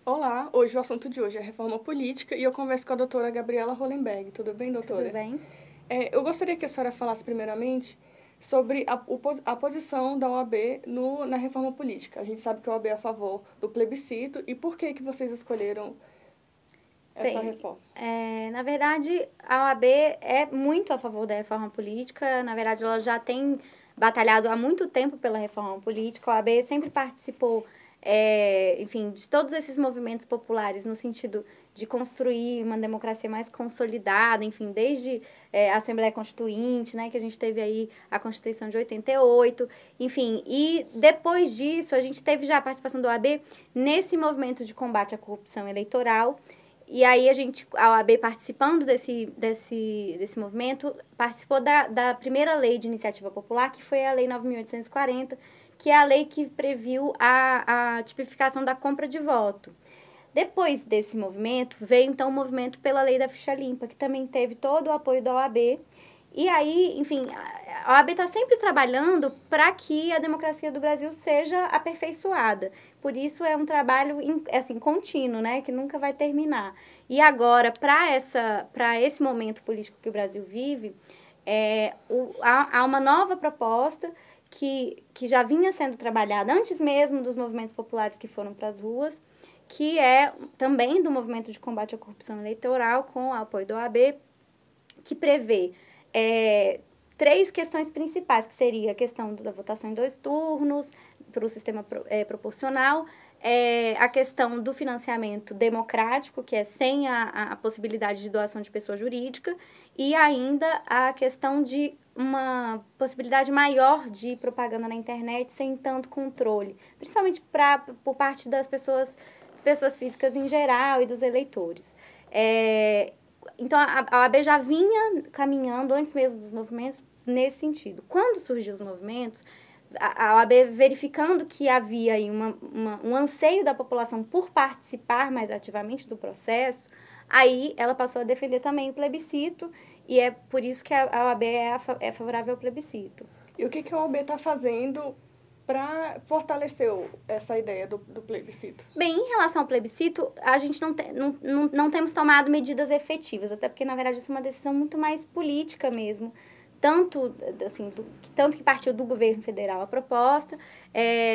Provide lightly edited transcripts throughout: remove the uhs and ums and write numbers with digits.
Olá, hoje o assunto de hoje é reforma política e eu converso com a doutora Gabriela Hollenberg. Tudo bem, doutora? Tudo bem? Eu gostaria que a senhora falasse primeiramente sobre a posição da OAB na reforma política. A gente sabe que a OAB é a favor do plebiscito e por que vocês escolheram essa Bem, reforma? na verdade, a OAB é muito a favor da reforma política. Na verdade, ela já tem batalhado há muito tempo pela reforma política. A OAB sempre participou, enfim, de todos esses movimentos populares no sentido de construir uma democracia mais consolidada, enfim, desde a Assembleia Constituinte, né, que a gente teve aí a Constituição de 88, enfim, e depois disso a gente teve já a participação da OAB nesse movimento de combate à corrupção eleitoral. E aí a OAB participando desse movimento, participou da primeira lei de iniciativa popular, que foi a Lei 9.840, que é a lei que previu a tipificação da compra de voto. Depois desse movimento, veio então o movimento pela Lei da Ficha Limpa, que também teve todo o apoio da OAB. E aí, enfim, a OAB está sempre trabalhando para que a democracia do Brasil seja aperfeiçoada. Por isso é um trabalho assim, contínuo, né, que nunca vai terminar. E agora, para esse momento político que o Brasil vive, há uma nova proposta que já vinha sendo trabalhada antes mesmo dos movimentos populares que foram para as ruas, que é também do movimento de combate à corrupção eleitoral, com o apoio da OAB, que prevê três questões principais, que seria a questão da votação em 2 turnos, para o sistema proporcional, a questão do financiamento democrático, que é sem a possibilidade de doação de pessoa jurídica, e ainda a questão de uma possibilidade maior de propaganda na internet sem tanto controle, principalmente por parte das pessoas físicas em geral e dos eleitores. Então, a OAB já vinha caminhando, antes mesmo dos movimentos, nesse sentido. Quando surgiu os movimentos, a OAB verificando que havia aí um anseio da população por participar mais ativamente do processo, aí ela passou a defender também o plebiscito, e é por isso que a OAB é favorável ao plebiscito. E o que a OAB está fazendo para fortalecer essa ideia do plebiscito? Bem, em relação ao plebiscito, a gente não temos tomado medidas efetivas, até porque, na verdade, isso é uma decisão muito mais política mesmo. Tanto que partiu do governo federal a proposta.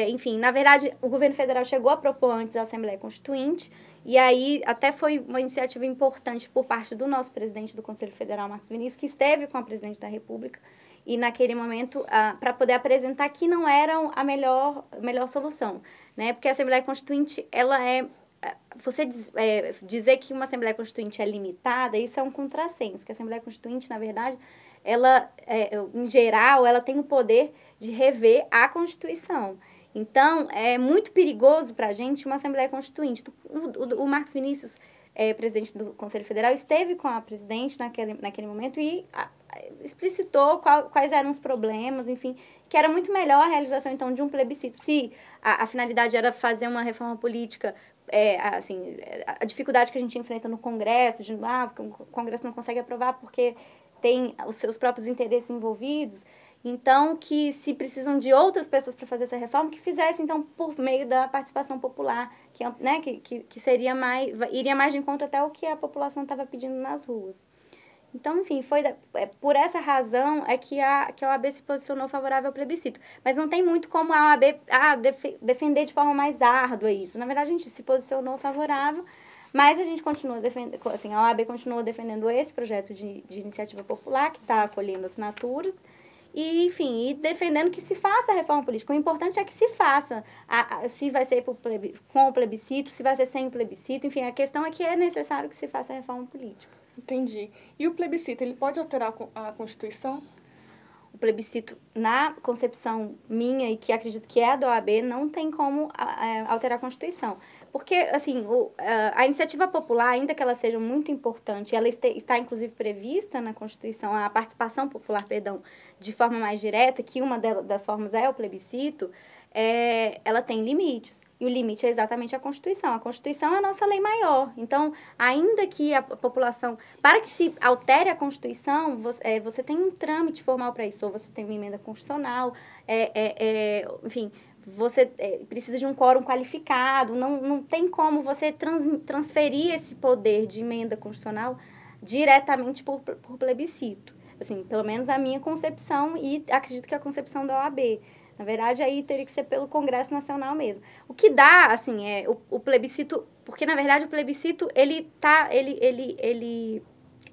Enfim, na verdade, o governo federal chegou a propor antes a Assembleia Constituinte, e aí até foi uma iniciativa importante por parte do nosso presidente do Conselho Federal, Marcos Vinícius, que esteve com a presidente da República, e naquele momento, para poder apresentar que não era a melhor solução, né? Porque a Assembleia Constituinte, ela dizer que uma Assembleia Constituinte é limitada, isso é um contrassenso, que a Assembleia Constituinte, na verdade, ela, em geral, ela tem o poder de rever a Constituição. Então, é muito perigoso para a gente uma Assembleia Constituinte. O Marcos Vinícius, presidente do Conselho Federal, esteve com a presidente naquele momento e explicitou quais eram os problemas, enfim, que era muito melhor a realização, então, de um plebiscito. Se a finalidade era fazer uma reforma política, a dificuldade que a gente enfrenta no Congresso, o Congresso não consegue aprovar porque tem os seus próprios interesses envolvidos, então, que se precisam de outras pessoas para fazer essa reforma, que fizessem, então, por meio da participação popular, que iria mais de encontro até o que a população estava pedindo nas ruas. Então, enfim, por essa razão que a OAB se posicionou favorável ao plebiscito. Mas não tem muito como a OAB defender de forma mais árdua isso. Na verdade, a gente se posicionou favorável, mas a gente continua defendendo, assim, a OAB continua defendendo esse projeto de iniciativa popular, que está acolhendo assinaturas, e, enfim, e defendendo que se faça a reforma política. O importante é que se faça, se vai ser com o plebiscito, se vai ser sem o plebiscito, enfim, a questão é que é necessário que se faça a reforma política. Entendi. E o plebiscito, ele pode alterar a Constituição? O plebiscito, na concepção minha, e que acredito que é a da OAB, não tem como alterar a Constituição. Porque, assim, a iniciativa popular, ainda que ela seja muito importante, ela está, inclusive, prevista na Constituição, a participação popular, perdão, de forma mais direta, que uma das formas é o plebiscito, ela tem limites. E o limite é exatamente a Constituição. A Constituição é a nossa lei maior. Então, ainda que a população... Para que se altere a Constituição, você tem um trâmite formal para isso. Ou você tem uma emenda constitucional, enfim, você precisa de um quórum qualificado, não tem como você transferir esse poder de emenda constitucional diretamente por plebiscito. Assim, pelo menos a minha concepção, e acredito que a concepção da OAB. Na verdade, aí teria que ser pelo Congresso Nacional mesmo. O que dá, assim, o plebiscito... Porque, na verdade, o plebiscito, ele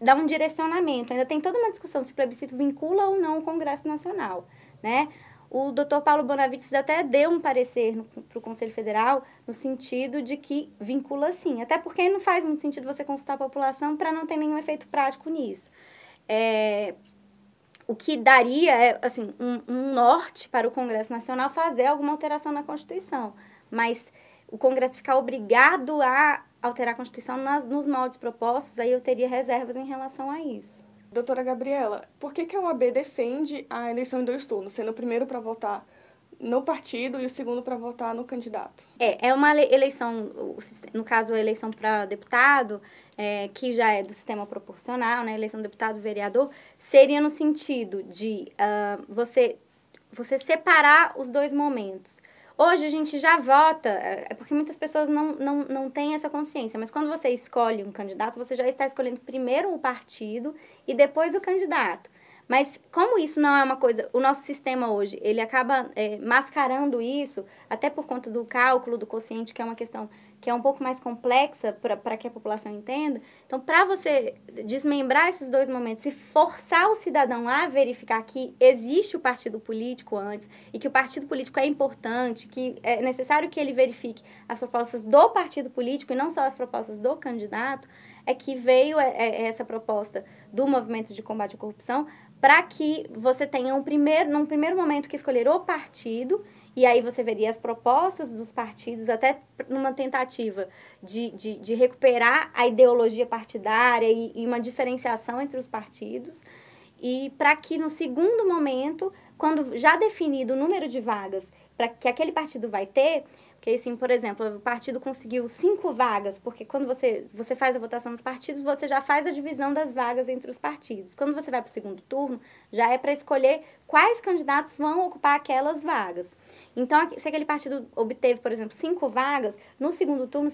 dá um direcionamento. Ainda tem toda uma discussão se o plebiscito vincula ou não o Congresso Nacional, né? O doutor Paulo Bonavides até deu um parecer para o Conselho Federal no sentido de que vincula sim. Até porque não faz muito sentido você consultar a população para não ter nenhum efeito prático nisso. O que daria assim, um norte para o Congresso Nacional fazer alguma alteração na Constituição. Mas o Congresso ficar obrigado a alterar a Constituição nos moldes propostos, aí eu teria reservas em relação a isso. Doutora Gabriela, por que a OAB defende a eleição em 2 turnos, sendo o primeiro para votar no partido e o segundo para votar no candidato? É uma eleição, no caso, a eleição para deputado, que já é do sistema proporcional, né? Eleição de deputado, vereador, seria no sentido de você separar os 2 momentos. Hoje a gente já vota, porque muitas pessoas não têm essa consciência, mas quando você escolhe um candidato, você já está escolhendo primeiro o partido e depois o candidato. Mas como isso não é uma coisa... O nosso sistema hoje, ele acaba mascarando isso, até por conta do cálculo do quociente, que é uma questão que é um pouco mais complexa para que a população entenda. Então, para você desmembrar esses 2 momentos e forçar o cidadão a verificar que existe o partido político antes e que o partido político é importante, que é necessário que ele verifique as propostas do partido político e não só as propostas do candidato, é que veio essa proposta do Movimento de Combate à Corrupção, para que você tenha num primeiro momento que escolher o partido, e aí você veria as propostas dos partidos, até numa tentativa de recuperar a ideologia partidária e uma diferenciação entre os partidos, e para que no segundo momento, quando já definido o número de vagas para que aquele partido vai ter, porque assim, por exemplo, o partido conseguiu 5 vagas, porque quando você faz a votação nos partidos, você já faz a divisão das vagas entre os partidos. Quando você vai para o segundo turno, já é para escolher quais candidatos vão ocupar aquelas vagas. Então, se aquele partido obteve, por exemplo, 5 vagas, no segundo turno,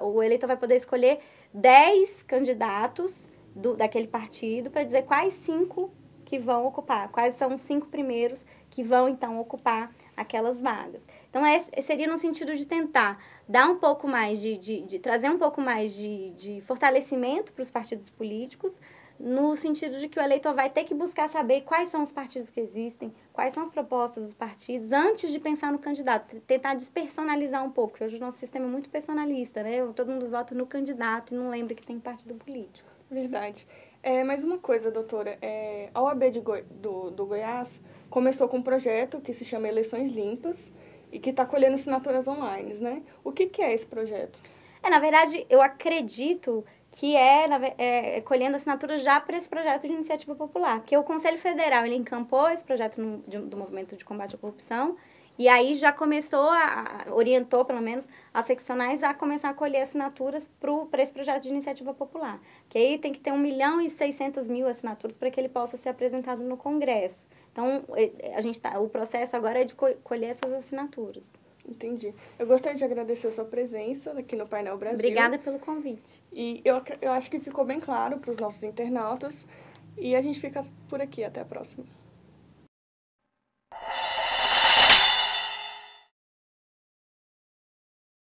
o eleitor vai poder escolher 10 candidatos daquele partido para dizer quais 5 que vão ocupar, quais são os 5 primeiros que vão, então, ocupar aquelas vagas. Então, seria no sentido de tentar dar um pouco mais de trazer um pouco mais de fortalecimento para os partidos políticos, no sentido de que o eleitor vai ter que buscar saber quais são os partidos que existem, quais são as propostas dos partidos, antes de pensar no candidato, tentar despersonalizar um pouco, porque hoje o nosso sistema é muito personalista, né? Todo mundo vota no candidato e não lembra que tem partido político. Verdade. Mais uma coisa, doutora. A OAB do Goiás começou com um projeto que se chama Eleições Limpas e que está colhendo assinaturas online, né? O que é esse projeto? Na verdade, eu acredito que colhendo assinaturas já para esse projeto de iniciativa popular. Porque o Conselho Federal, ele encampou esse projeto do Movimento de Combate à Corrupção, e aí já começou orientou, pelo menos, as seccionais a começar a colher assinaturas para esse projeto de iniciativa popular. Que aí tem que ter 1.600.000 assinaturas para que ele possa ser apresentado no Congresso. Então, o processo agora é de colher essas assinaturas. Entendi. Eu gostaria de agradecer a sua presença aqui no Painel Brasil. Obrigada pelo convite. E eu acho que ficou bem claro para os nossos internautas. E a gente fica por aqui. Até a próxima.